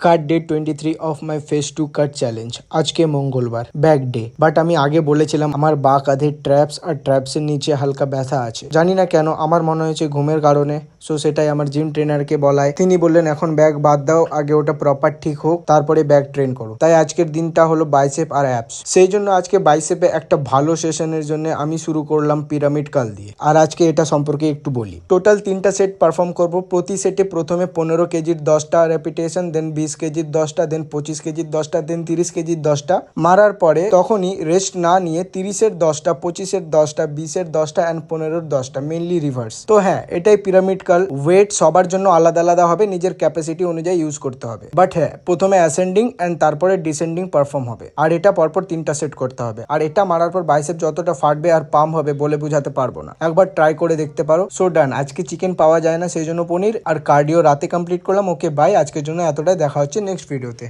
Cut day 23 of my face to cut challenge. আজকে মঙ্গলবার, back day. But আমি আগে বলেছিলাম আমার বা কাঁধের ট্র্যাপস আর ট্র্যাপসের নিচে হালকা ব্যথা আছে। জানি না কেন, আমার মনে হয়েছে ঘুমের কারণে। সো সেটাই আমার জিম ট্রেনারকে বলায় তিনি বললেন এখন ব্যাক বাদ দাও, আগে ওটা প্রপার ঠিক হোক, তারপরে ব্যাক ট্রেন করো। তাই আজকের দিনটা হলো বাইসেপ আর অ্যাপস। সেই জন্য আজকে বাইসেপে একটা ভালো সেশনের জন্য আমি শুরু করলাম পিরামিড কাল দিয়ে। আর আজকে এটা সম্পর্কে একটু বলি। টোটাল 3টা সেট পারফর্ম করব। প্রতি সেটে প্রথমে 15 কেজির 10টা রেপিটেশন, দেন 20 কেজির 10টা, দেন 25 কেজির 10টা, দেন 30 কেজির 10টা মারার পরে তখনই রেস্ট না নিয়ে 30-এর 10টা, 25-এর 10টা, 20-এর 10টা অ্যান্ড 15-এর 10টা, মেনলি রিভার্স। তো হ্যাঁ, এটাই পিরামিড কার্ল। ওয়েট সবার জন্য আলাদা আলাদা হবে, নিজের ক্যাপাসিটি অনুযায়ী ইউজ করতে হবে। বাট হ্যাঁ, প্রথমে অ্যাসেন্ডিং অ্যান্ড তারপরে ডিসেন্ডিং পারফর্ম হবে। আর এটা পরপর 3টা সেট করতে হবে। আর এটা মারার পর বাইসেপ যতটা ফাটবে আর পাম্প হবে বলে বোঝাতে পারবো না। একবার ট্রাই করে দেখতে পারো। সো ডান। আজকে চিকেন পাওয়া যায় না, সেই জন্য পনির আর কার্ডিও রাতে কমপ্লিট করলাম। ওকে বাই, আজকের জন্য এতটাই। দেখা হচ্ছে নেক্সট ভিডিওতে।